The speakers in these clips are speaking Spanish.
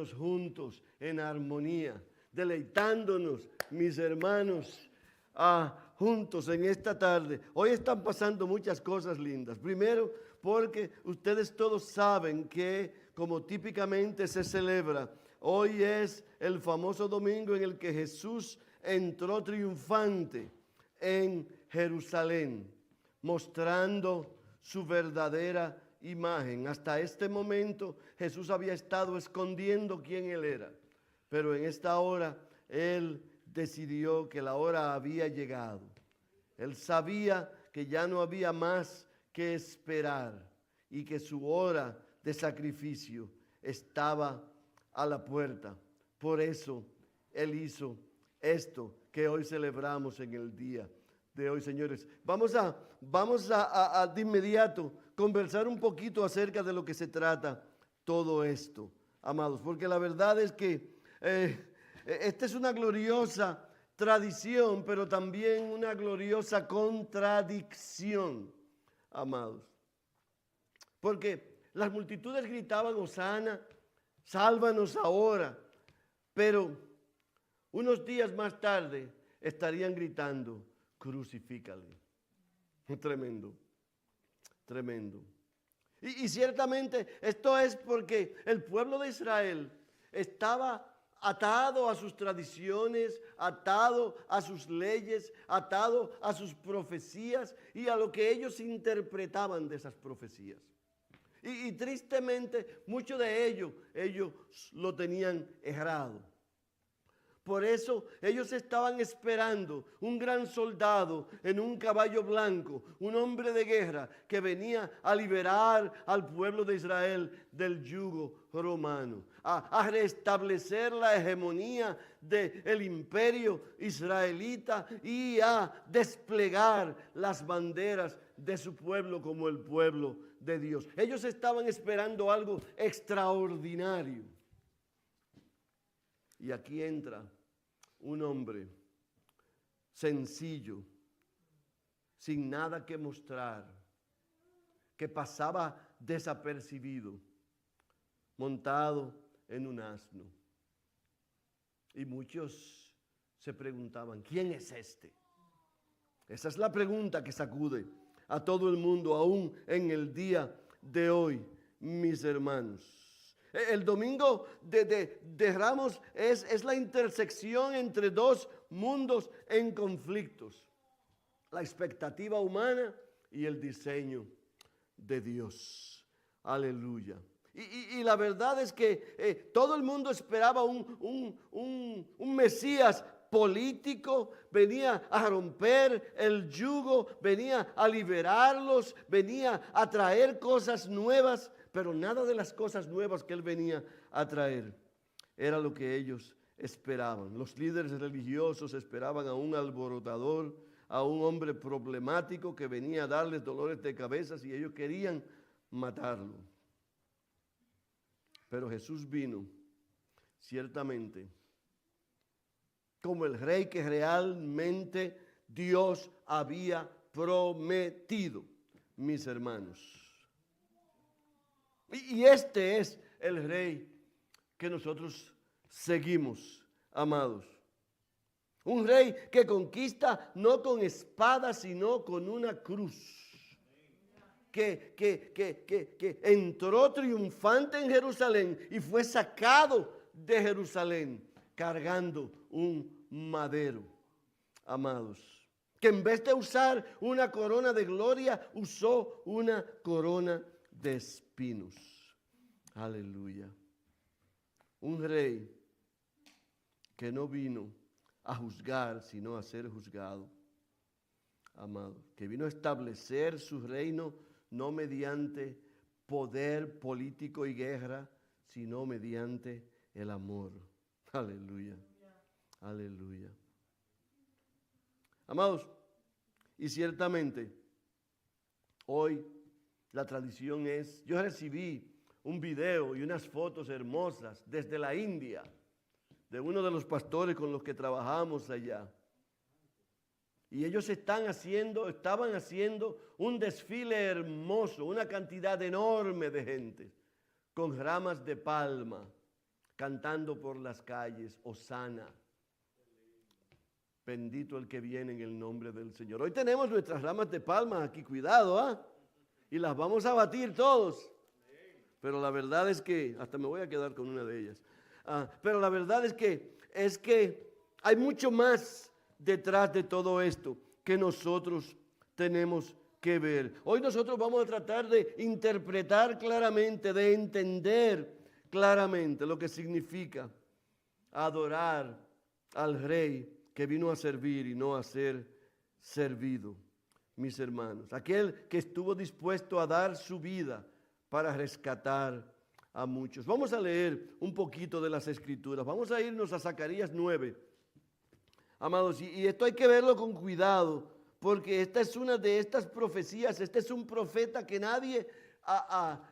hermanos juntos en armonía, deleitándonos, mis hermanos, juntos en esta tarde. Hoy están pasando muchas cosas lindas. Primero, porque ustedes todos saben que, como típicamente se celebra, hoy es el famoso domingo en el que Jesús entró triunfante en Jerusalén, mostrando su verdadera imagen. Hasta este momento Jesús había estado escondiendo quién Él era, pero en esta hora Él decidió que la hora había llegado. Él sabía que ya no había más que esperar y que su hora de sacrificio estaba a la puerta. Por eso Él hizo esto que hoy celebramos en el día de hoy, señores. Vamos a de inmediato conversar un poquito acerca de lo que se trata todo esto, amados, porque la verdad es que esta es una gloriosa tradición, pero también una gloriosa contradicción, amados. Porque las multitudes gritaban, Hosana, sálvanos ahora, pero unos días más tarde estarían gritando, crucifícale. Tremendo, tremendo. Y ciertamente esto es porque el pueblo de Israel estaba atado a sus tradiciones, atado a sus leyes, atado a sus profecías y a lo que ellos interpretaban de esas profecías. Y tristemente, mucho de ellos lo tenían errado. Por eso ellos estaban esperando un gran soldado en un caballo blanco, un hombre de guerra que venía a liberar al pueblo de Israel del yugo romano, a restablecer la hegemonía del imperio israelita y a desplegar las banderas de su pueblo como el pueblo de Dios. Ellos estaban esperando algo extraordinario. Y aquí entra un hombre sencillo, sin nada que mostrar, que pasaba desapercibido, montado en un asno. Y muchos se preguntaban, ¿quién es este? Esa es la pregunta que sacude a todo el mundo, aún en el día de hoy, mis hermanos. El domingo de Ramos es la intersección entre dos mundos en conflictos. La expectativa humana y el diseño de Dios. Aleluya. Y la verdad es que todo el mundo esperaba un Mesías político, venía a romper el yugo, venía a liberarlos, venía a traer cosas nuevas. Pero nada de las cosas nuevas que él venía a traer era lo que ellos esperaban. Los líderes religiosos esperaban a un alborotador, a un hombre problemático que venía a darles dolores de cabeza y ellos querían matarlo. Pero Jesús vino, ciertamente, como el rey que realmente Dios había prometido, mis hermanos. Y este es el rey que nosotros seguimos, amados. Un rey que conquista no con espada, sino con una cruz. Que entró triunfante en Jerusalén y fue sacado de Jerusalén cargando un madero, amados. Que en vez de usar una corona de gloria, usó una corona de espinos. Aleluya. Un rey que no vino a juzgar, sino a ser juzgado. Amado, que vino a establecer su reino no mediante poder político y guerra, sino mediante el amor. Aleluya. Aleluya. Amados, y ciertamente hoy la tradición es, yo recibí un video y unas fotos hermosas desde la India, de uno de los pastores con los que trabajamos allá. Y ellos estaban haciendo un desfile hermoso, una cantidad enorme de gente, con ramas de palma, cantando por las calles, Hosana. Bendito el que viene en el nombre del Señor. Hoy tenemos nuestras ramas de palma aquí, cuidado, ¿ah? Y las vamos a batir todos. Pero la verdad es que, hasta me voy a quedar con una de ellas. Pero la verdad es que hay mucho más detrás de todo esto que nosotros tenemos que ver. Hoy nosotros vamos a tratar de interpretar claramente, de entender claramente lo que significa adorar al Rey que vino a servir y no a ser servido, mis hermanos. Aquel que estuvo dispuesto a dar su vida para rescatar a muchos. Vamos a leer un poquito de las Escrituras. Vamos a irnos a Zacarías 9. Amados, y esto hay que verlo con cuidado, porque esta es una de estas profecías. Este es un profeta que nadie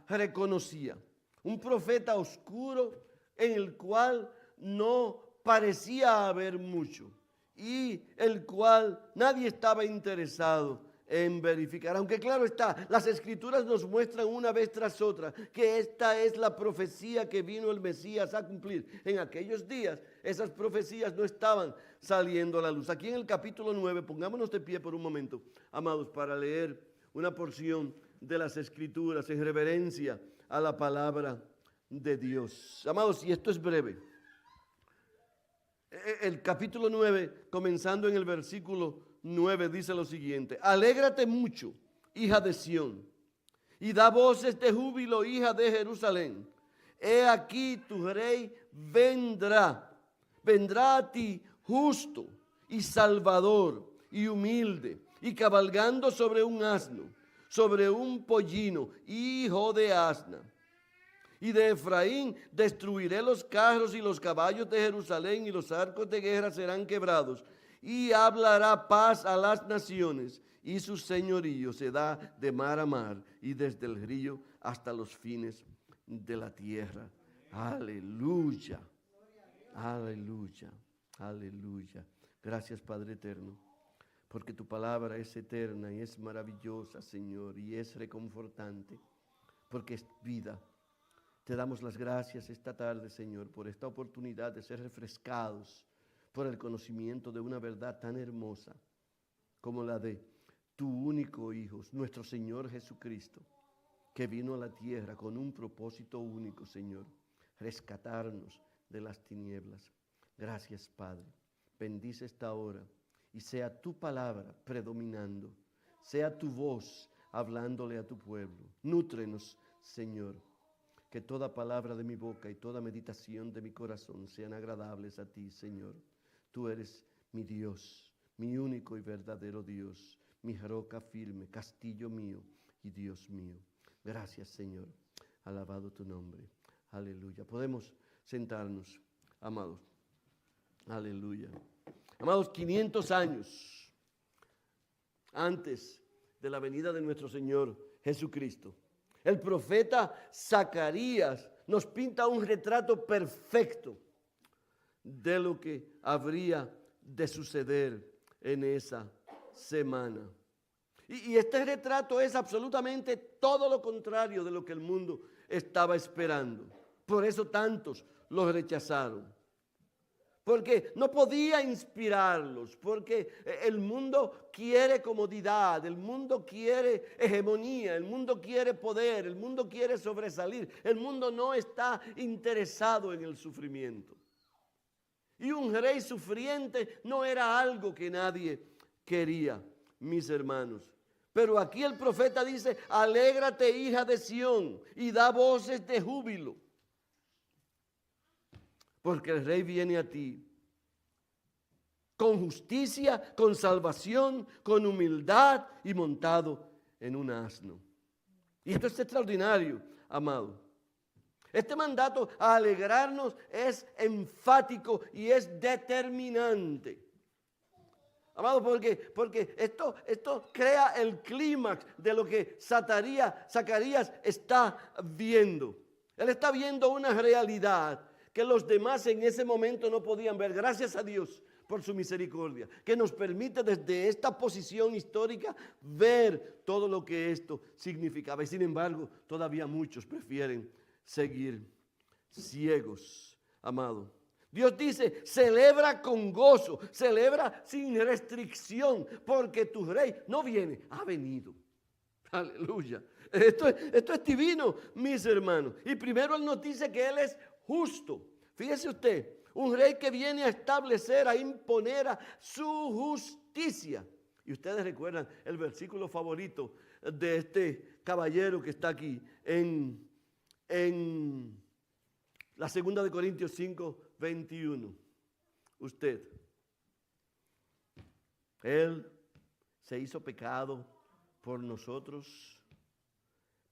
reconocía. Un profeta oscuro en el cual no parecía haber mucho y el cual nadie estaba interesado en verificar. Aunque claro está, las Escrituras nos muestran una vez tras otra que esta es la profecía que vino el Mesías a cumplir. En aquellos días esas profecías no estaban saliendo a la luz. Aquí en el capítulo 9, pongámonos de pie por un momento, amados, para leer una porción de las Escrituras en reverencia a la palabra de Dios. Amados, y esto es breve. El capítulo 9, comenzando en el versículo 9, dice lo siguiente: alégrate mucho, hija de Sión, y da voces de júbilo, hija de Jerusalén. He aquí tu rey vendrá a ti justo y salvador y humilde, y cabalgando sobre un asno, sobre un pollino, hijo de asna. Y de Efraín destruiré los carros y los caballos de Jerusalén, y los arcos de guerra serán quebrados. Y hablará paz a las naciones, y su señorío se da de mar a mar, y desde el río hasta los fines de la tierra. Aleluya, aleluya, aleluya. Gracias, Padre eterno, porque tu palabra es eterna y es maravillosa, Señor, y es reconfortante, porque es vida. Te damos las gracias esta tarde, Señor, por esta oportunidad de ser refrescados por el conocimiento de una verdad tan hermosa como la de tu único Hijo, nuestro Señor Jesucristo, que vino a la tierra con un propósito único, Señor: rescatarnos de las tinieblas. Gracias, Padre. Bendice esta hora y sea tu palabra predominando, sea tu voz hablándole a tu pueblo. Nútrenos, Señor. Que toda palabra de mi boca y toda meditación de mi corazón sean agradables a ti, Señor. Tú eres mi Dios, mi único y verdadero Dios, mi roca firme, castillo mío y Dios mío. Gracias, Señor. Alabado tu nombre. Aleluya. Podemos sentarnos, amados. Aleluya. Amados, 500 años antes de la venida de nuestro Señor Jesucristo, el profeta Zacarías nos pinta un retrato perfecto de lo que habría de suceder en esa semana. Y este retrato es absolutamente todo lo contrario de lo que el mundo estaba esperando. Por eso tantos lo rechazaron. Porque no podía inspirarlos, porque el mundo quiere comodidad, el mundo quiere hegemonía, el mundo quiere poder, el mundo quiere sobresalir, el mundo no está interesado en el sufrimiento. Y un rey sufriente no era algo que nadie quería, mis hermanos. Pero aquí el profeta dice: alégrate, hija de Sión, y da voces de júbilo, porque el rey viene a ti con justicia, con salvación, con humildad y montado en un asno. Y esto es extraordinario, amado. Este mandato a alegrarnos es enfático y es determinante. Amado, porque esto crea el clímax de lo que Zacarías está viendo. Él está viendo una realidad que los demás en ese momento no podían ver. Gracias a Dios por su misericordia, que nos permite desde esta posición histórica ver todo lo que esto significaba. Y sin embargo, todavía muchos prefieren seguir ciegos amado. Dios dice, celebra con gozo, celebra sin restricción, porque tu rey no viene, ha venido. Aleluya. Esto es divino, mis hermanos. Y primero Él nos dice que Él es justo. Fíjese usted, un rey que viene a establecer, a imponer su justicia. Y ustedes recuerdan el versículo favorito de este caballero que está aquí en la segunda de Corintios 5, 21. Usted. Él se hizo pecado por nosotros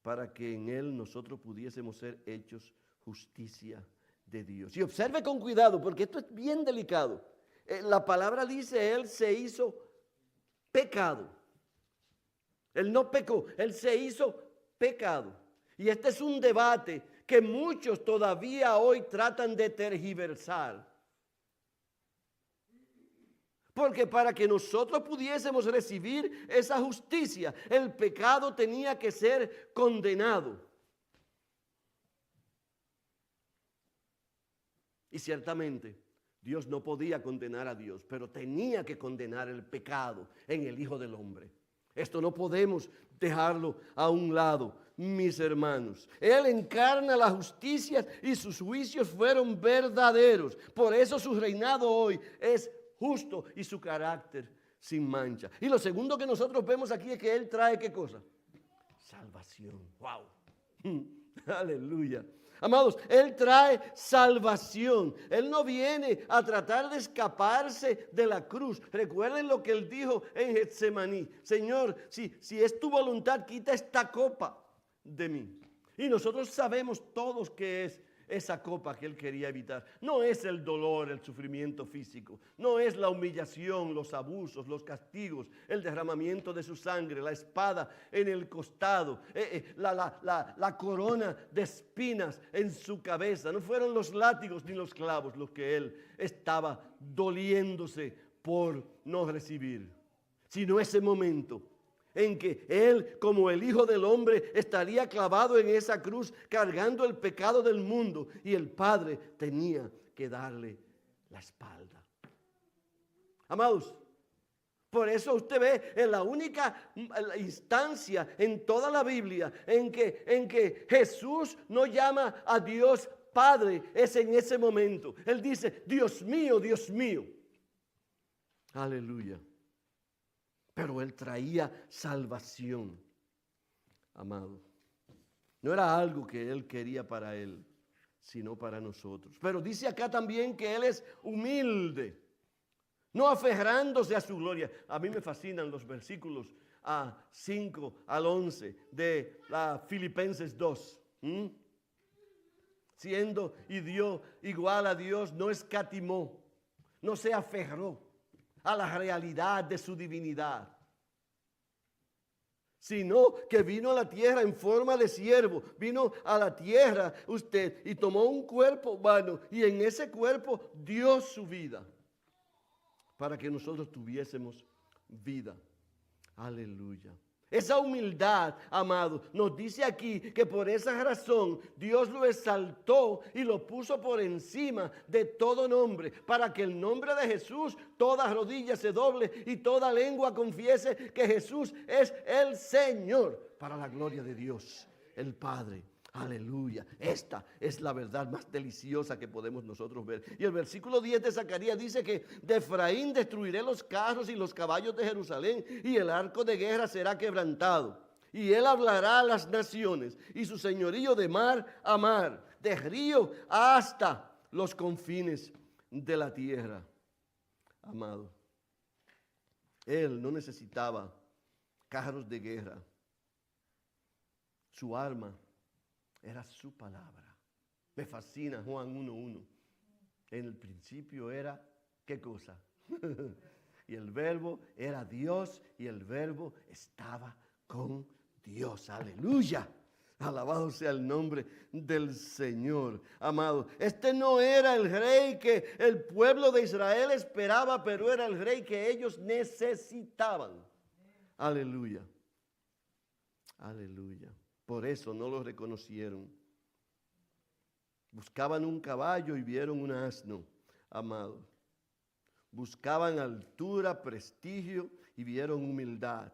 para que en Él nosotros pudiésemos ser hechos justicia de Dios. Y observe con cuidado, porque esto es bien delicado. La palabra dice, Él se hizo pecado. Él no pecó, Él se hizo pecado. Y este es un debate que muchos todavía hoy tratan de tergiversar. Porque para que nosotros pudiésemos recibir esa justicia, el pecado tenía que ser condenado. Y ciertamente Dios no podía condenar a Dios, pero tenía que condenar el pecado en el Hijo del Hombre. Esto no podemos dejarlo a un lado, mis hermanos. Él encarna la justicia y sus juicios fueron verdaderos. Por eso su reinado hoy es justo y su carácter sin mancha. Y lo segundo que nosotros vemos aquí es que Él trae ¿qué cosa? Salvación. ¡Wow! Aleluya. Amados, Él trae salvación. Él no viene a tratar de escaparse de la cruz. Recuerden lo que Él dijo en Getsemaní. Señor, si es tu voluntad, quita esta copa de mí. Y nosotros sabemos todos que es esa copa que Él quería evitar. No es el dolor, el sufrimiento físico. No es la humillación, los abusos, los castigos, el derramamiento de su sangre, la espada en el costado, la corona de espinas en su cabeza. No fueron los látigos ni los clavos los que Él estaba doliéndose por no recibir, sino ese momento en que Él, como el Hijo del Hombre, estaría clavado en esa cruz cargando el pecado del mundo y el Padre tenía que darle la espalda. Amados, por eso usted ve en la única instancia en toda la Biblia en que Jesús no llama a Dios Padre, es en ese momento. Él dice, Dios mío, Dios mío. Aleluya. Pero Él traía salvación, amado. No era algo que Él quería para Él, sino para nosotros. Pero dice acá también que Él es humilde, no aferrándose a su gloria. A mí me fascinan los versículos 5 al 11 de la Filipenses 2. Siendo y dio igual a Dios, no escatimó, no se aferró a la realidad de su divinidad, sino que vino a la tierra en forma de siervo, vino a la tierra usted y tomó un cuerpo humano y en ese cuerpo dio su vida para que nosotros tuviésemos vida. Aleluya. Esa humildad, amado, nos dice aquí que por esa razón Dios lo exaltó y lo puso por encima de todo nombre, para que el nombre de Jesús toda rodilla se doble y toda lengua confiese que Jesús es el Señor, para la gloria de Dios, el Padre. Aleluya. Esta es la verdad más deliciosa que podemos nosotros ver. Y el versículo 10 de Zacarías dice que de Efraín destruiré los carros y los caballos de Jerusalén y el arco de guerra será quebrantado. Y él hablará a las naciones y su señorío de mar a mar, de río hasta los confines de la tierra. Amado, él no necesitaba carros de guerra. Su arma era su palabra. Me fascina Juan 1:1. En el principio era, ¿qué cosa? Y el verbo era Dios y el verbo estaba con Dios. Aleluya. Alabado sea el nombre del Señor. Amado, este no era el rey que el pueblo de Israel esperaba, pero era el rey que ellos necesitaban. Aleluya. Aleluya. Por eso no lo reconocieron. Buscaban un caballo y vieron un asno, amados. Buscaban altura, prestigio y vieron humildad.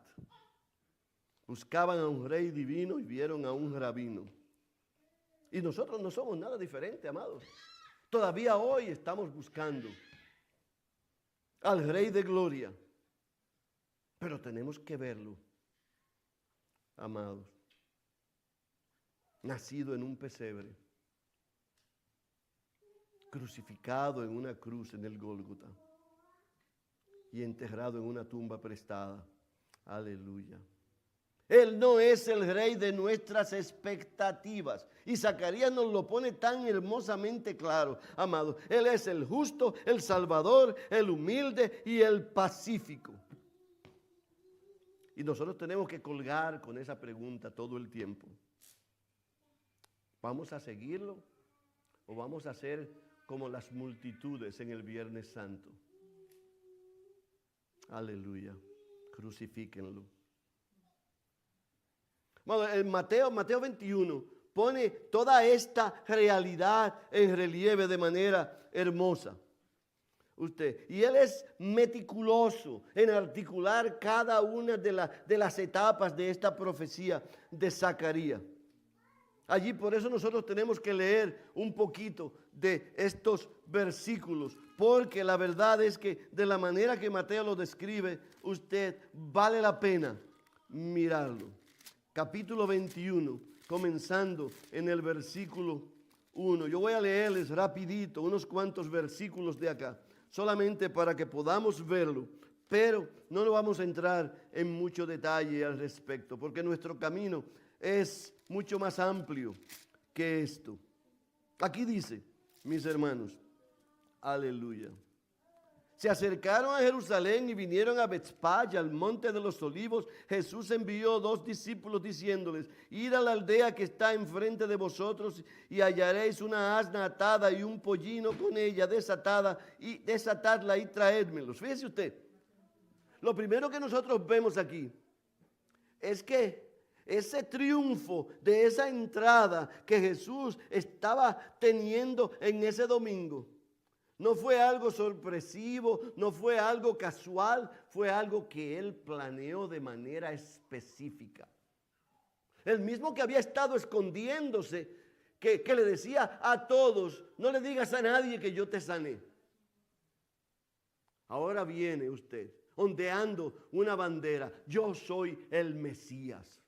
Buscaban a un rey divino y vieron a un rabino. Y nosotros no somos nada diferente, amados. Todavía hoy estamos buscando al Rey de Gloria. Pero tenemos que verlo, amados. Nacido en un pesebre, crucificado en una cruz en el Gólgota y enterrado en una tumba prestada. Aleluya. Él no es el rey de nuestras expectativas. Y Zacarías nos lo pone tan hermosamente claro, amado. Él es el justo, el salvador, el humilde y el pacífico. Y nosotros tenemos que colgar con esa pregunta todo el tiempo. ¿Vamos a seguirlo o vamos a ser como las multitudes en el Viernes Santo? Aleluya. Crucifíquenlo. Bueno, en Mateo 21 pone toda esta realidad en relieve de manera hermosa. Y él es meticuloso en articular cada una de las etapas de esta profecía de Zacarías. Allí por eso nosotros tenemos que leer un poquito de estos versículos, porque la verdad es que de la manera que Mateo lo describe, vale la pena mirarlo. Capítulo 21, comenzando en el versículo 1. Yo voy a leerles rapidito unos cuantos versículos de acá, solamente para que podamos verlo, pero no lo vamos a entrar en mucho detalle al respecto, porque nuestro camino es mucho más amplio que esto. Aquí dice, mis hermanos, aleluya. Se acercaron a Jerusalén y vinieron a Betzpage, al monte de los olivos. Jesús envió 2 discípulos diciéndoles: id a la aldea que está enfrente de vosotros y hallaréis una asna atada y un pollino con ella desatadla y traédmelos. Fíjese usted, lo primero que nosotros vemos aquí es que ese triunfo de esa entrada que Jesús estaba teniendo en ese domingo no fue algo sorpresivo, no fue algo casual, fue algo que él planeó de manera específica. El mismo que había estado escondiéndose, que le decía a todos: no le digas a nadie que yo te sané. Ahora viene usted ondeando una bandera: yo soy el Mesías.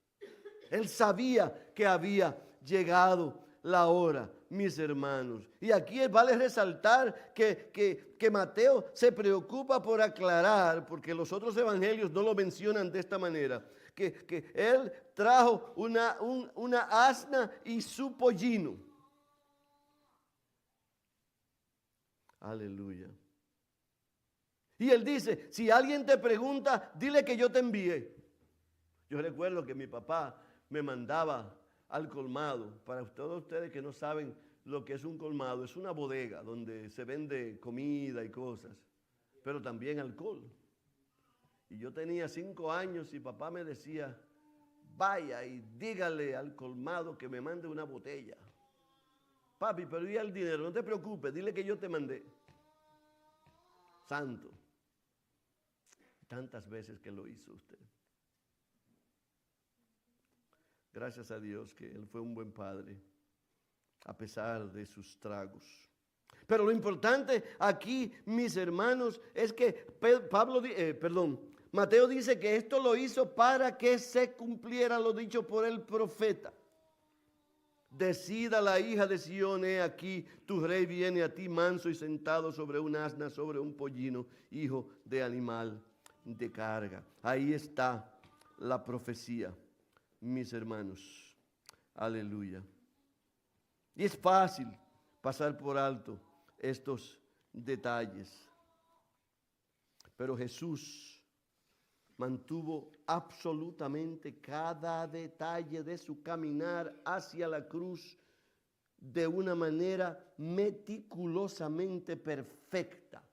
Él sabía que había llegado la hora, mis hermanos. Y aquí vale resaltar que Mateo se preocupa por aclarar, porque los otros evangelios no lo mencionan de esta manera, que él trajo una asna y su pollino. Aleluya. Y él dice: si alguien te pregunta, dile que yo te envié. Yo recuerdo que mi papá me mandaba al colmado. Para todos ustedes que no saben lo que es un colmado, es una bodega donde se vende comida y cosas, pero también alcohol. Y yo tenía 5 años y papá me decía: vaya y dígale al colmado que me mande una botella. Papi, pero ¿y el dinero? No te preocupes, dile que yo te mandé. Santo. Tantas veces que lo hizo usted. Gracias a Dios que él fue un buen padre, a pesar de sus tragos. Pero lo importante aquí, mis hermanos, es que Mateo dice que esto lo hizo para que se cumpliera lo dicho por el profeta. Decida la hija de Sión: he aquí, tu rey viene a ti manso y sentado sobre un asna, sobre un pollino, hijo de animal de carga. Ahí está la profecía, mis hermanos. Aleluya. Y es fácil pasar por alto estos detalles, pero Jesús mantuvo absolutamente cada detalle de su caminar hacia la cruz de una manera meticulosamente perfecta.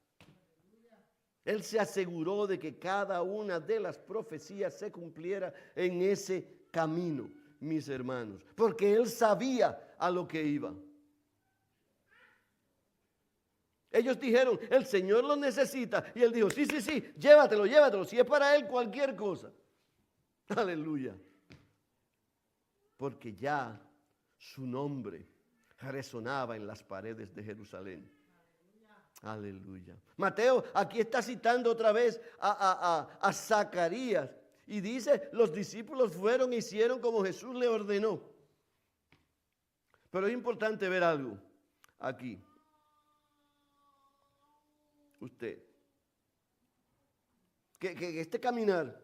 Él se aseguró de que cada una de las profecías se cumpliera en ese camino, mis hermanos, porque él sabía a lo que iba. Ellos dijeron, el Señor lo necesita. Y él dijo, sí, sí, sí, llévatelo, llévatelo. Si es para él, cualquier cosa. Aleluya. Porque ya su nombre resonaba en las paredes de Jerusalén. Aleluya. Mateo aquí está citando otra vez a Zacarías. Y dice, los discípulos fueron e hicieron como Jesús le ordenó. Pero es importante ver algo aquí. Usted. Que este caminar,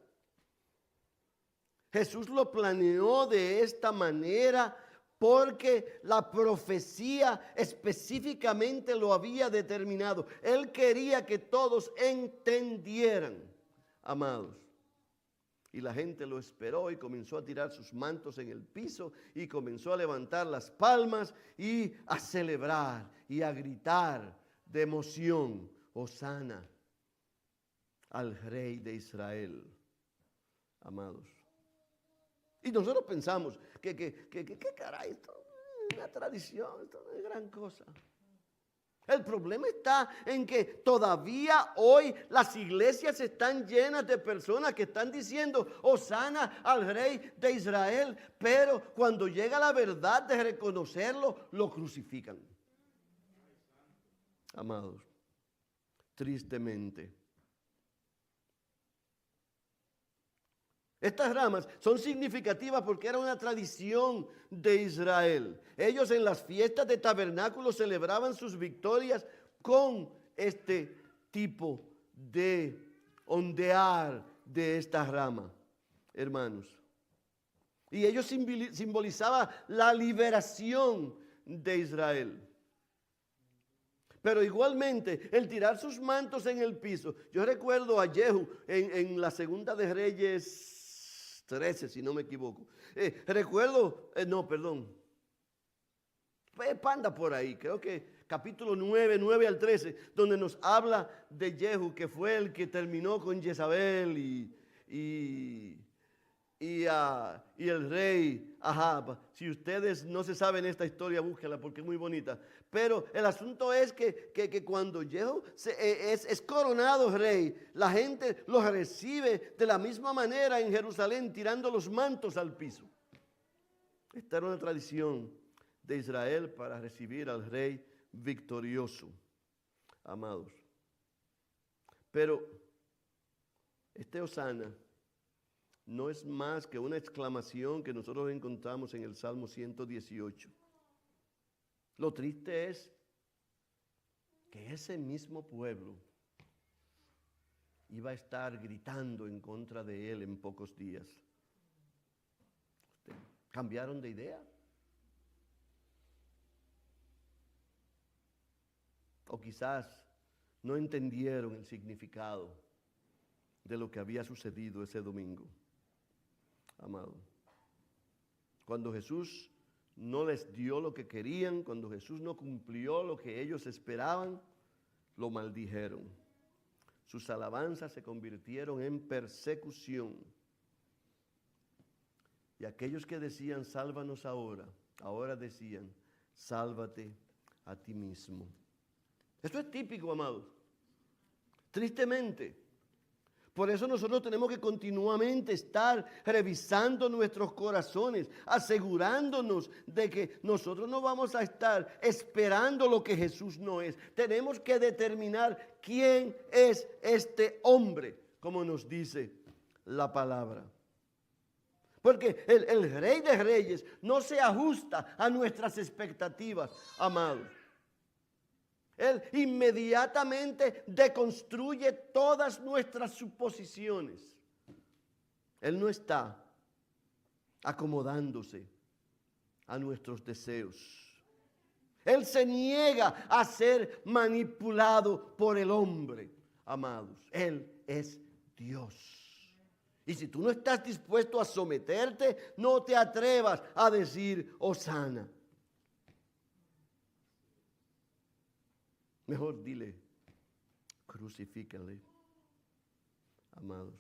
Jesús lo planeó de esta manera porque la profecía específicamente lo había determinado. Él quería que todos entendieran, amados. Y la gente lo esperó y comenzó a tirar sus mantos en el piso y comenzó a levantar las palmas y a celebrar y a gritar de emoción, Hosana al Rey de Israel, amados. Y nosotros pensamos ¿qué caray? Esto es una tradición, esto no es gran cosa. El problema está en que todavía hoy las iglesias están llenas de personas que están diciendo Hosana al Rey de Israel, pero cuando llega la verdad de reconocerlo, lo crucifican. Amados, tristemente. Estas ramas son significativas porque era una tradición de Israel. Ellos en las fiestas de tabernáculos celebraban sus victorias con este tipo de ondear de esta rama, hermanos. Y ellos simbolizaban la liberación de Israel. Pero igualmente, el tirar sus mantos en el piso. Yo recuerdo a Jehu en la segunda de Reyes 13, si no me equivoco. Anda por ahí, creo que capítulo 9 al 13, donde nos habla de Jehu, que fue el que terminó con Jezabel y el rey Ahab. Si ustedes no se saben esta historia, búsquela porque es muy bonita. Pero el asunto es que cuando Jehu es coronado rey, la gente lo recibe de la misma manera en Jerusalén, tirando los mantos al piso. Esta era una tradición de Israel para recibir al rey victorioso, amados. Pero este Hosana no es más que una exclamación que nosotros encontramos en el Salmo 118. Lo triste es que ese mismo pueblo iba a estar gritando en contra de él en pocos días. ¿Cambiaron de idea? O quizás no entendieron el significado de lo que había sucedido ese domingo. Amado, cuando Jesús no les dio lo que querían, cuando Jesús no cumplió lo que ellos esperaban, lo maldijeron. Sus alabanzas se convirtieron en persecución. Y aquellos que decían, sálvanos ahora decían, sálvate a ti mismo. Esto es típico, amados. Tristemente. Por eso nosotros tenemos que continuamente estar revisando nuestros corazones, asegurándonos de que nosotros no vamos a estar esperando lo que Jesús no es. Tenemos que determinar quién es este hombre, como nos dice la palabra. Porque el Rey de Reyes no se ajusta a nuestras expectativas, amados. Él inmediatamente deconstruye todas nuestras suposiciones. Él no está acomodándose a nuestros deseos. Él se niega a ser manipulado por el hombre, amados. Él es Dios. Y si tú no estás dispuesto a someterte, no te atrevas a decir Hosana. Mejor dile, crucifícale, amados.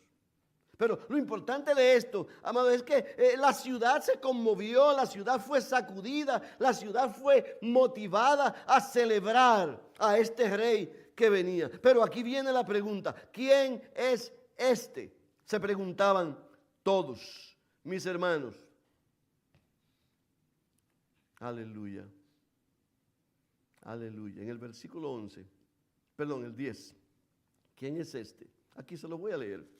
Pero lo importante de esto, amado, es que la ciudad se conmovió, la ciudad fue sacudida, la ciudad fue motivada a celebrar a este rey que venía. Pero aquí viene la pregunta, ¿quién es este? Se preguntaban todos, mis hermanos. Aleluya. Aleluya. En el versículo 11, perdón, el 10. ¿Quién es este? Aquí se lo voy a leer.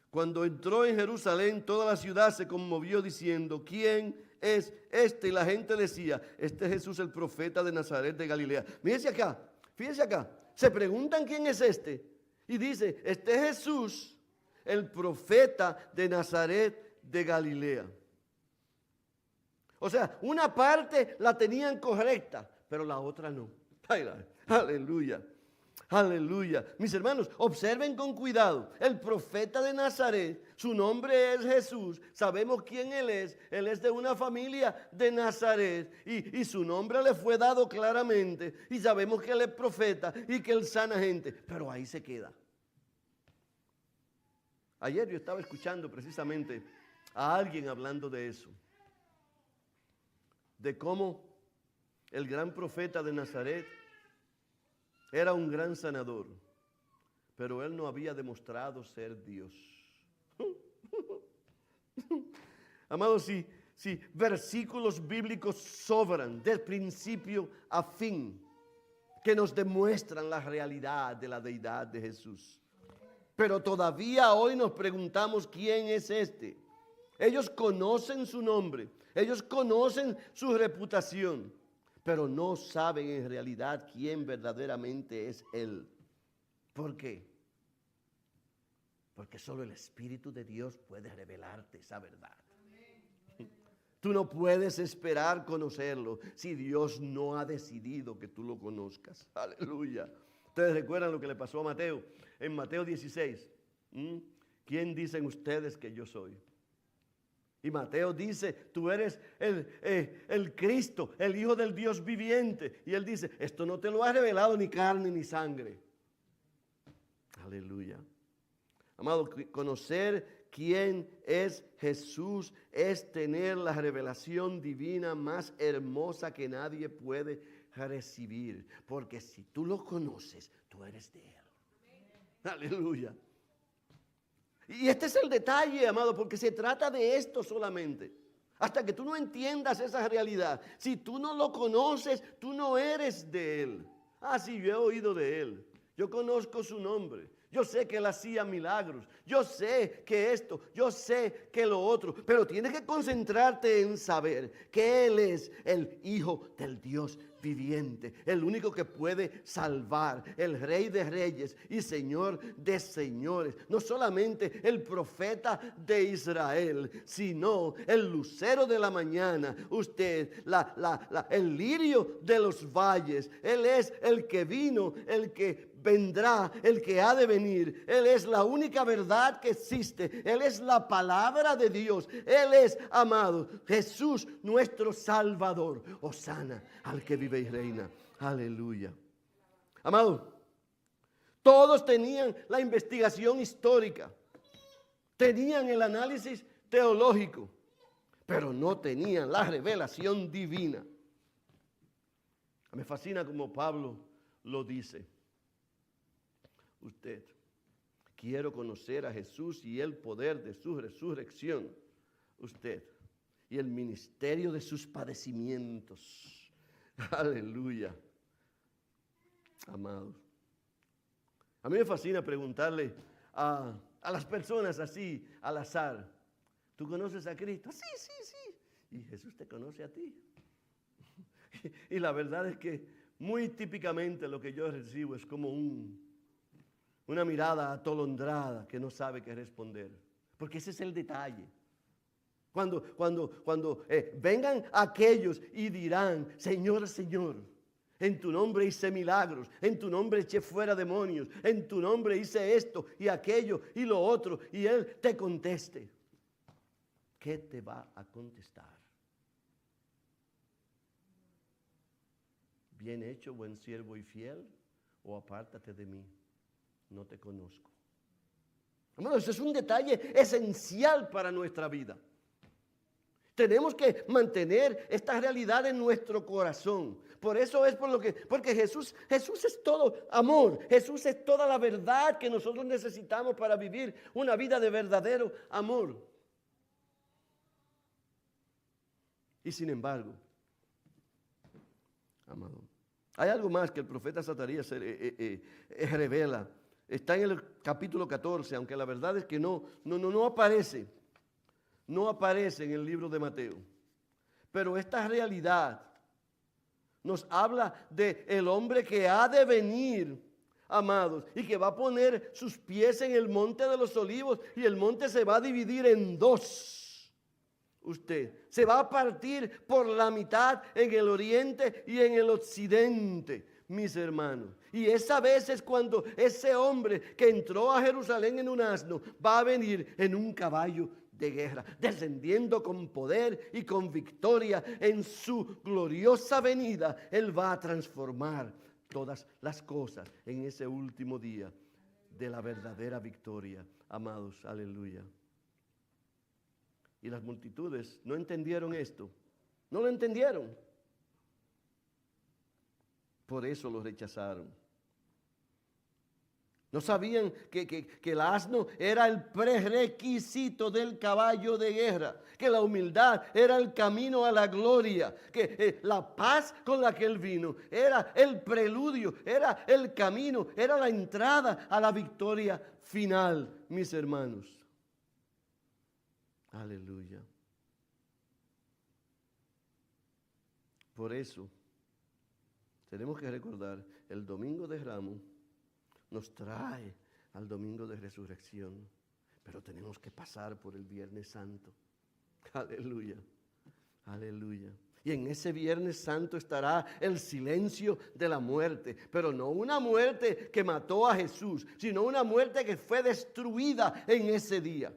Cuando entró en Jerusalén, toda la ciudad se conmovió diciendo, ¿quién es este? Y la gente decía, este es Jesús el profeta de Nazaret de Galilea. Fíjense acá. Se preguntan quién es este. Y dice, este es Jesús, el profeta de Nazaret de Galilea. O sea, una parte la tenían correcta, pero la otra no. Aleluya. Aleluya. Mis hermanos, observen con cuidado. El profeta de Nazaret, su nombre es Jesús. Sabemos quién él es. Él es de una familia de Nazaret. Y su nombre le fue dado claramente. Y sabemos que él es profeta y que él sana gente. Pero ahí se queda. Ayer yo estaba escuchando precisamente a alguien hablando de eso. De cómo el gran profeta de Nazaret era un gran sanador, pero él no había demostrado ser Dios. Amados, si versículos bíblicos sobran de principio a fin que nos demuestran la realidad de la deidad de Jesús. Pero todavía hoy nos preguntamos quién es este. Ellos conocen su nombre, ellos conocen su reputación, pero no saben en realidad quién verdaderamente es Él. ¿Por qué? Porque solo el Espíritu de Dios puede revelarte esa verdad. Tú no puedes esperar conocerlo si Dios no ha decidido que tú lo conozcas. Aleluya. Ustedes recuerdan lo que le pasó a Mateo. En Mateo 16. ¿Quién dicen ustedes que yo soy? Y Mateo dice, tú eres el Cristo, el Hijo del Dios viviente. Y él dice, esto no te lo ha revelado ni carne ni sangre. Aleluya. Amado, conocer quién es Jesús es tener la revelación divina más hermosa que nadie puede recibir. Porque si tú lo conoces, tú eres de Él. Aleluya. Y este es el detalle, amado, porque se trata de esto solamente. Hasta que tú no entiendas esa realidad, si tú no lo conoces, tú no eres de Él. Ah, sí, yo he oído de Él. Yo conozco su nombre. Yo sé que Él hacía milagros. Yo sé que esto, yo sé que lo otro. Pero tienes que concentrarte en saber que Él es el Hijo del Dios viviente, el único que puede salvar, el Rey de Reyes y Señor de Señores. No solamente el profeta de Israel, sino el lucero de la mañana. Usted, el lirio de los valles. Él es el que vino, el que vendrá, el que ha de venir. Él es la única verdad que existe. Él es la palabra de Dios. Él es, amado, Jesús, nuestro Salvador. Hosana al que vive y reina. Aleluya. Amado, todos tenían la investigación histórica, tenían el análisis teológico, pero no tenían la revelación divina. Me fascina como Pablo lo dice. Usted, quiero conocer a Jesús y el poder de su resurrección. Usted, y el ministerio de sus padecimientos. Aleluya. Amados. A mí me fascina preguntarle a las personas así, al azar. ¿Tú conoces a Cristo? Sí, sí, sí. Y Jesús te conoce a ti. Y la verdad es que muy típicamente lo que yo recibo es como una mirada atolondrada que no sabe qué responder. Porque ese es el detalle. Cuando vengan aquellos y dirán, Señor, Señor, en tu nombre hice milagros, en tu nombre eché fuera demonios, en tu nombre hice esto y aquello y lo otro, y Él te conteste, ¿qué te va a contestar? Bien hecho, buen siervo y fiel, o apártate de mí, no te conozco. Hermanos, eso es un detalle esencial para nuestra vida. Tenemos que mantener esta realidad en nuestro corazón. Por eso es porque Jesús es todo amor. Jesús es toda la verdad que nosotros necesitamos para vivir una vida de verdadero amor. Y sin embargo, amado, hay algo más que el profeta Zacarías revela. Está en el capítulo 14, aunque la verdad es que no aparece. No aparece en el libro de Mateo. Pero esta realidad nos habla de el hombre que ha de venir, amados, y que va a poner sus pies en el monte de los olivos, y el monte se va a dividir en dos. Usted se va a partir por la mitad en el oriente y en el occidente, mis hermanos. Y esa vez es cuando ese hombre que entró a Jerusalén en un asno va a venir en un caballo de guerra, descendiendo con poder y con victoria en su gloriosa venida. Él va a transformar todas las cosas en ese último día de la verdadera victoria, amados, aleluya. Y las multitudes no entendieron esto, no lo entendieron. Por eso lo rechazaron. No sabían que el asno era el prerequisito del caballo de guerra, que la humildad era el camino a la gloria, que la paz con la que él vino era el preludio, era el camino, era la entrada a la victoria final, mis hermanos. Aleluya. Por eso tenemos que recordar el domingo de Ramos. Nos trae al domingo de resurrección, pero tenemos que pasar por el Viernes Santo. Aleluya, aleluya. Y en ese Viernes Santo estará el silencio de la muerte, pero no una muerte que mató a Jesús, sino una muerte que fue destruida en ese día.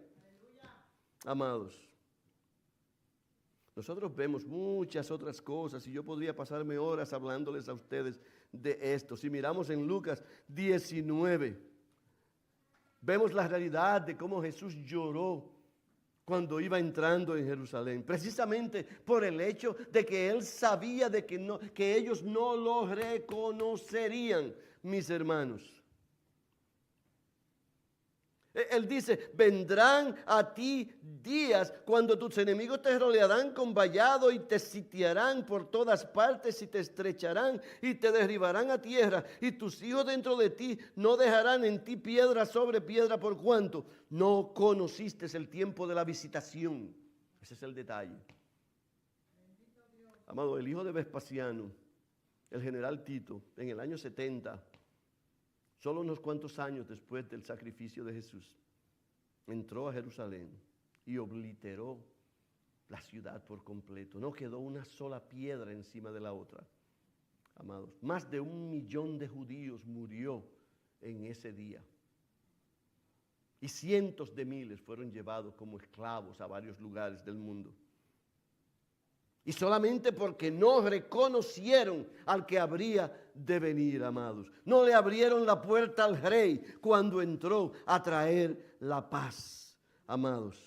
Amados, nosotros vemos muchas otras cosas y yo podría pasarme horas hablándoles a ustedes de esto. Si miramos en Lucas 19, vemos la realidad de cómo Jesús lloró cuando iba entrando en Jerusalén, precisamente por el hecho de que él sabía de que ellos no lo reconocerían, mis hermanos. Él dice, vendrán a ti días cuando tus enemigos te rodearán con vallado y te sitiarán por todas partes y te estrecharán y te derribarán a tierra. Y tus hijos dentro de ti no dejarán en ti piedra sobre piedra por cuanto no conociste el tiempo de la visitación. Ese es el detalle. Amado, el hijo de Vespasiano, el general Tito, en el año 70, solo unos cuantos años después del sacrificio de Jesús, entró a Jerusalén y obliteró la ciudad por completo. No quedó una sola piedra encima de la otra. Amados, más de 1 millón de judíos murió en ese día. Y cientos de miles fueron llevados como esclavos a varios lugares del mundo. Y solamente porque no reconocieron al que habría de venir, amados. No le abrieron la puerta al rey cuando entró a traer la paz, amados.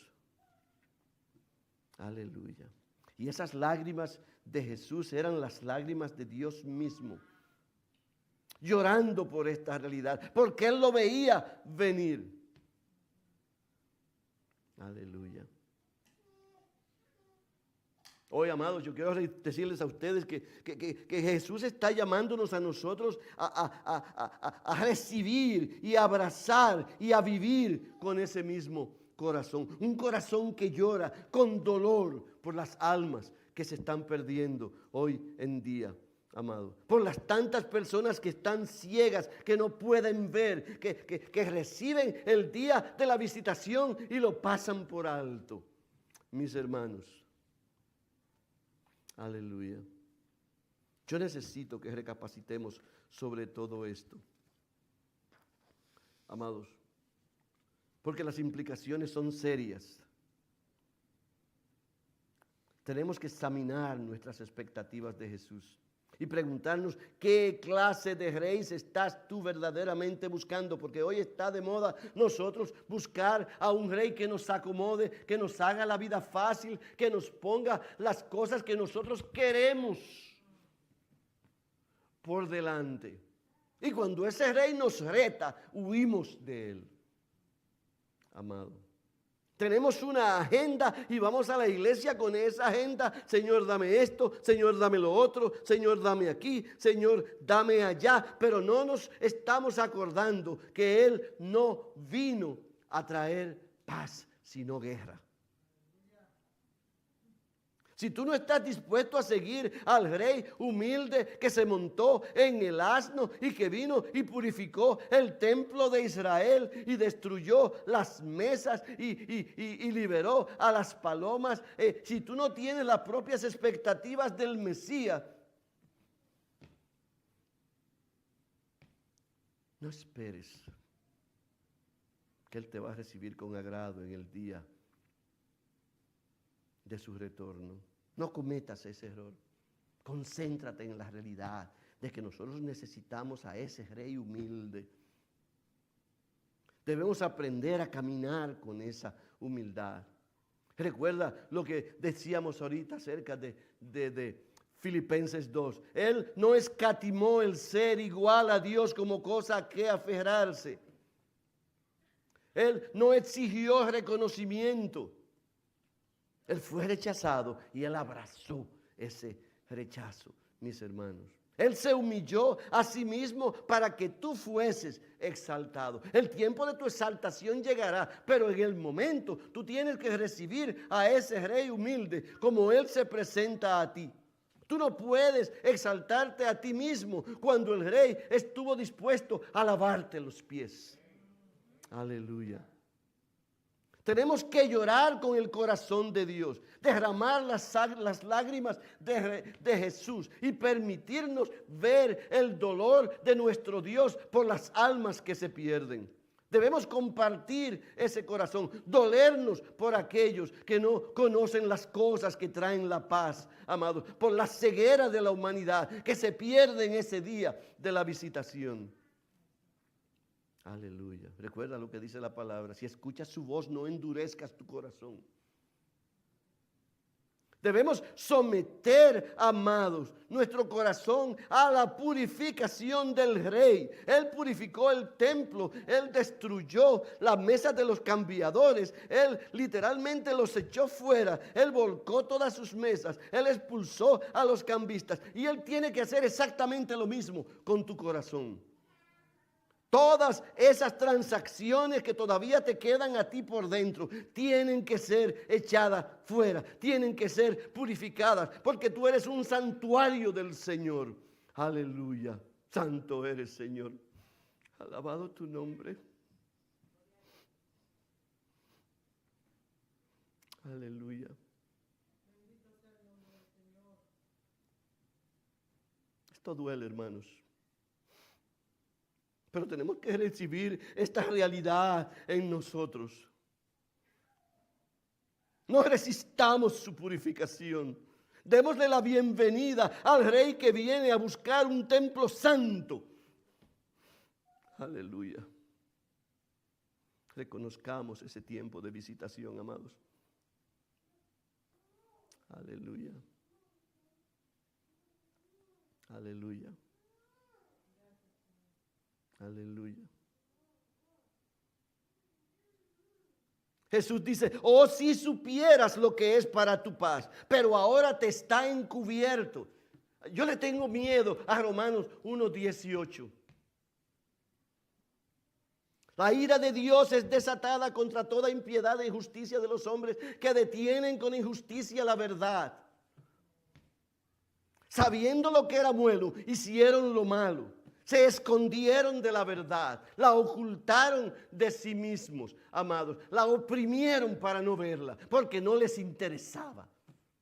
Aleluya. Y esas lágrimas de Jesús eran las lágrimas de Dios mismo, llorando por esta realidad, porque Él lo veía venir. Aleluya. Hoy, amados, yo quiero decirles a ustedes que Jesús está llamándonos a nosotros a recibir y a abrazar y a vivir con ese mismo corazón. Un corazón que llora con dolor por las almas que se están perdiendo hoy en día, amados. Por las tantas personas que están ciegas, que no pueden ver, que reciben el día de la visitación y lo pasan por alto. Mis hermanos. Aleluya. Yo necesito que recapacitemos sobre todo esto, amados, porque las implicaciones son serias. Tenemos que examinar nuestras expectativas de Jesús y preguntarnos qué clase de rey estás tú verdaderamente buscando, porque hoy está de moda nosotros buscar a un rey que nos acomode, que nos haga la vida fácil, que nos ponga las cosas que nosotros queremos por delante. Y cuando ese rey nos reta, huimos de él. Amado, tenemos una agenda y vamos a la iglesia con esa agenda. Señor, dame esto, Señor, dame lo otro, Señor, dame aquí, Señor, dame allá. Pero no nos estamos acordando que Él no vino a traer paz, sino guerra. Si tú no estás dispuesto a seguir al rey humilde que se montó en el asno y que vino y purificó el templo de Israel y destruyó las mesas y liberó a las palomas, si tú no tienes las propias expectativas del Mesías, no esperes que Él te va a recibir con agrado en el día de su retorno. No cometas ese error. Concéntrate en la realidad de que nosotros necesitamos a ese rey humilde. Debemos aprender a caminar con esa humildad. Recuerda lo que decíamos ahorita acerca de Filipenses 2. Él no escatimó el ser igual a Dios como cosa a que aferrarse. Él no exigió reconocimiento. Él fue rechazado y Él abrazó ese rechazo, mis hermanos. Él se humilló a sí mismo para que tú fueses exaltado. El tiempo de tu exaltación llegará, pero en el momento tú tienes que recibir a ese rey humilde como Él se presenta a ti. Tú no puedes exaltarte a ti mismo cuando el rey estuvo dispuesto a lavarte los pies. Aleluya. Tenemos que llorar con el corazón de Dios, derramar las lágrimas de Jesús y permitirnos ver el dolor de nuestro Dios por las almas que se pierden. Debemos compartir ese corazón, dolernos por aquellos que no conocen las cosas que traen la paz, amados, por la ceguera de la humanidad que se pierde en ese día de la visitación. Aleluya. Recuerda lo que dice la palabra. Si escuchas su voz, no endurezcas tu corazón. Debemos someter, amados, nuestro corazón a la purificación del rey. Él purificó el templo. Él destruyó las mesas de los cambiadores. Él literalmente los echó fuera. Él volcó todas sus mesas. Él expulsó a los cambistas. Y Él tiene que hacer exactamente lo mismo con tu corazón. Todas esas transacciones que todavía te quedan a ti por dentro tienen que ser echadas fuera, tienen que ser purificadas, porque tú eres un santuario del Señor. Aleluya. Santo eres, Señor. Alabado tu nombre. Aleluya. Esto duele, hermanos. Pero tenemos que recibir esta realidad en nosotros. No resistamos su purificación. Démosle la bienvenida al Rey que viene a buscar un templo santo. Aleluya. Reconozcamos ese tiempo de visitación, amados. Aleluya. Aleluya. Aleluya. Jesús dice, oh, si supieras lo que es para tu paz, pero ahora te está encubierto. Yo le tengo miedo a Romanos 1:18. La ira de Dios es desatada contra toda impiedad e injusticia de los hombres que detienen con injusticia la verdad. Sabiendo lo que era bueno, hicieron lo malo. Se escondieron de la verdad, la ocultaron de sí mismos, amados. La oprimieron para no verla, porque no les interesaba.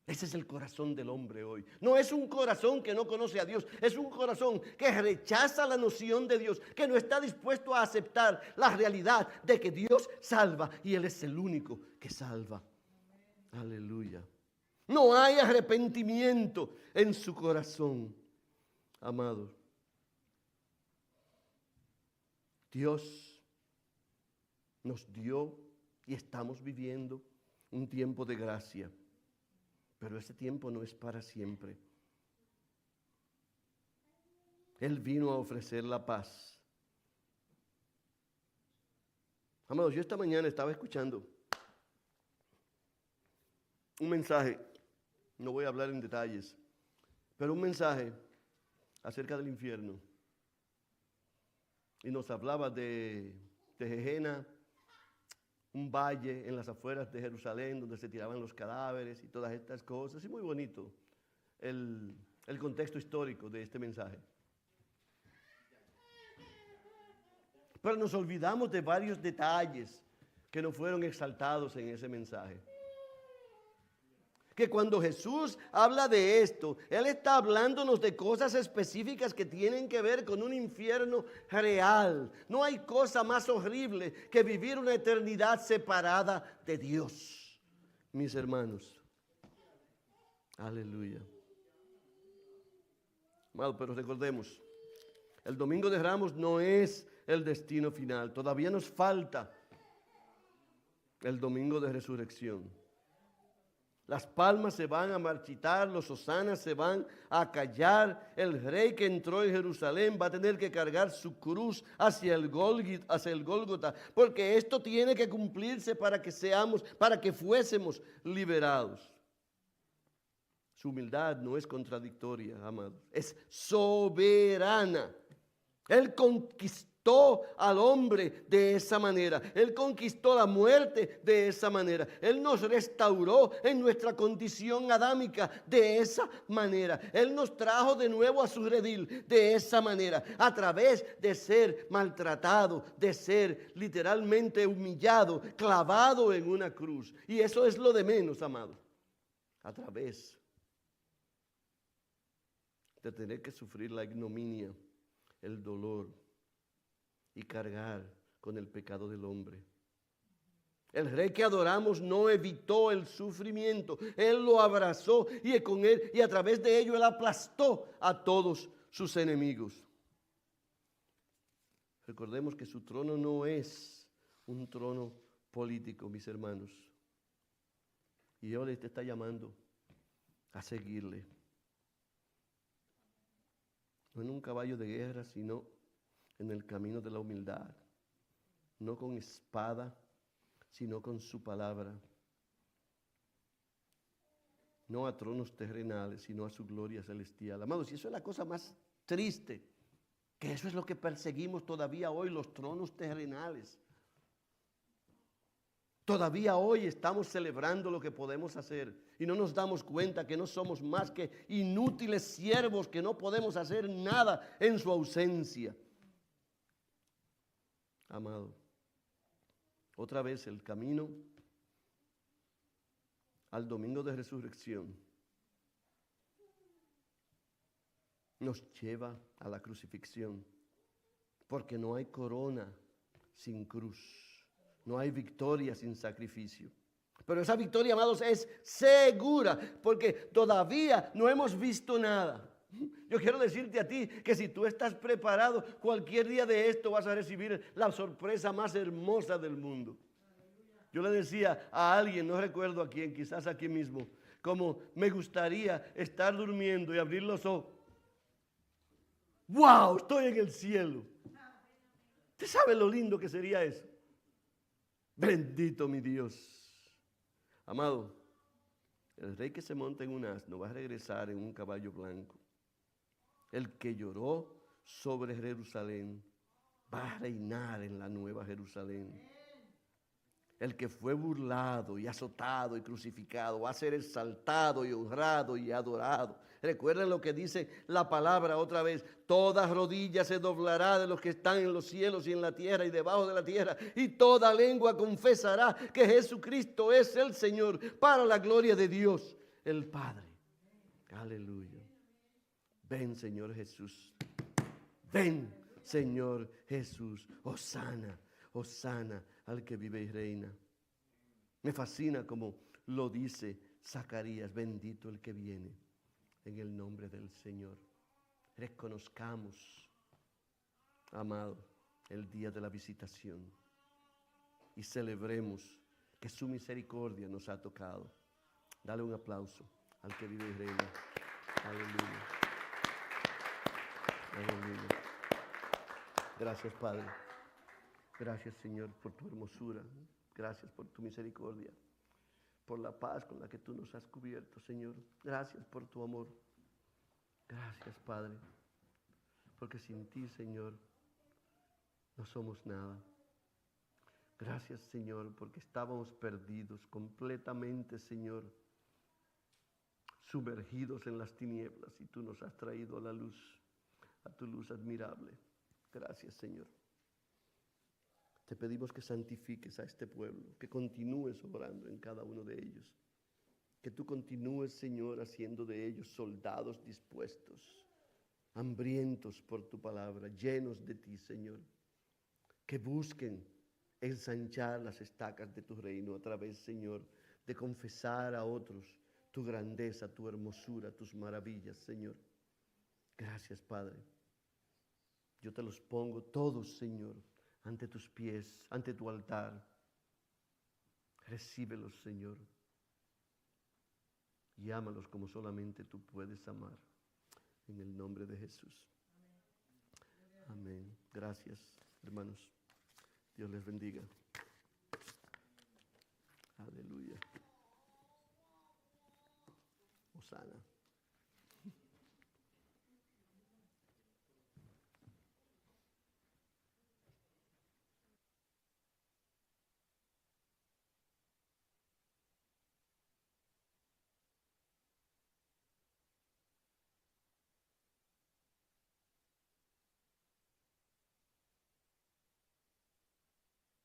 Ese es el corazón del hombre hoy. No es un corazón que no conoce a Dios, es un corazón que rechaza la noción de Dios, que no está dispuesto a aceptar la realidad de que Dios salva y Él es el único que salva. Aleluya. No hay arrepentimiento en su corazón. Amados, Dios nos dio y estamos viviendo un tiempo de gracia, pero ese tiempo no es para siempre. Él vino a ofrecer la paz. Amados, yo esta mañana estaba escuchando un mensaje, no voy a hablar en detalles, pero un mensaje acerca del infierno. Y nos hablaba de Gehenna, un valle en las afueras de Jerusalén donde se tiraban los cadáveres y todas estas cosas. Y muy bonito el contexto histórico de este mensaje. Pero nos olvidamos de varios detalles que no fueron exaltados en ese mensaje. Que cuando Jesús habla de esto, Él está hablándonos de cosas específicas que tienen que ver con un infierno real. No hay cosa más horrible que vivir una eternidad separada de Dios, mis hermanos. Aleluya. Amado, pero recordemos, el Domingo de Ramos no es el destino final. Todavía nos falta el Domingo de Resurrección. Las palmas se van a marchitar, los hosanas se van a callar. El rey que entró en Jerusalén va a tener que cargar su cruz hacia el Gólgota, porque esto tiene que cumplirse para que fuésemos liberados. Su humildad no es contradictoria, amados, es soberana. Él conquistó al hombre de esa manera. Él conquistó la muerte de esa manera. Él nos restauró en nuestra condición adámica de esa manera. Él nos trajo de nuevo a su redil de esa manera, a través de ser maltratado, de ser literalmente humillado, clavado en una cruz. Y eso es lo de menos, amado. A través de tener que sufrir la ignominia, el dolor y cargar con el pecado del hombre. El rey que adoramos no evitó el sufrimiento, Él lo abrazó y a través de ello Él aplastó a todos sus enemigos. Recordemos que su trono no es un trono político, mis hermanos. Y Él te está llamando a seguirle. No en un caballo de guerra, sino en el camino de la humildad, no con espada, sino con su palabra, no a tronos terrenales, sino a su gloria celestial. Amados, y eso es la cosa más triste, que eso es lo que perseguimos todavía hoy, los tronos terrenales. Todavía hoy estamos celebrando lo que podemos hacer y no nos damos cuenta que no somos más que inútiles siervos que no podemos hacer nada en su ausencia. Amado, otra vez el camino al Domingo de Resurrección nos lleva a la crucifixión, porque no hay corona sin cruz, no hay victoria sin sacrificio. Pero esa victoria, amados, es segura, porque todavía no hemos visto nada. Yo quiero decirte a ti que si tú estás preparado, cualquier día de esto vas a recibir la sorpresa más hermosa del mundo. Yo le decía a alguien, no recuerdo a quién, quizás aquí mismo, como me gustaría estar durmiendo y abrir los ojos. ¡Wow! Estoy en el cielo. ¿Usted sabe lo lindo que sería eso? Bendito mi Dios. Amado, el rey que se monta en un asno va a regresar en un caballo blanco. El que lloró sobre Jerusalén va a reinar en la nueva Jerusalén. El que fue burlado y azotado y crucificado va a ser exaltado y honrado y adorado. Recuerden lo que dice la palabra otra vez. Toda rodilla se doblará de los que están en los cielos y en la tierra y debajo de la tierra. Y toda lengua confesará que Jesucristo es el Señor, para la gloria de Dios el Padre. Aleluya. Ven, Señor Jesús. Ven, Señor Jesús. Hosana, hosana al que vive y reina. Me fascina como lo dice Zacarías. Bendito el que viene en el nombre del Señor. reconozcamos, amado, el día de la visitación y celebremos que su misericordia nos ha tocado. Dale un aplauso al que vive y reina. Aleluya. Aleluya. Gracias, Padre. Gracias, Señor, por tu hermosura. Gracias por tu misericordia, por la paz con la que tú nos has cubierto, Señor. Gracias por tu amor. Gracias, Padre, porque sin ti, Señor, no somos nada. Gracias, Señor, porque estábamos perdidos completamente, Señor, sumergidos en las tinieblas, y tú nos has traído a la luz, a tu luz admirable. Gracias, Señor. Te pedimos que santifiques a este pueblo, que continúes obrando en cada uno de ellos, que tú continúes, Señor, haciendo de ellos soldados dispuestos, hambrientos por tu palabra, llenos de ti, Señor, que busquen ensanchar las estacas de tu reino a través, Señor, de confesar a otros tu grandeza, tu hermosura, tus maravillas, Señor. Gracias, Padre. Yo te los pongo todos, Señor, ante tus pies, ante tu altar. Recíbelos, Señor, y ámalos como solamente tú puedes amar. En el nombre de Jesús. Amén. Gracias, hermanos. Dios les bendiga. Aleluya. Hosana.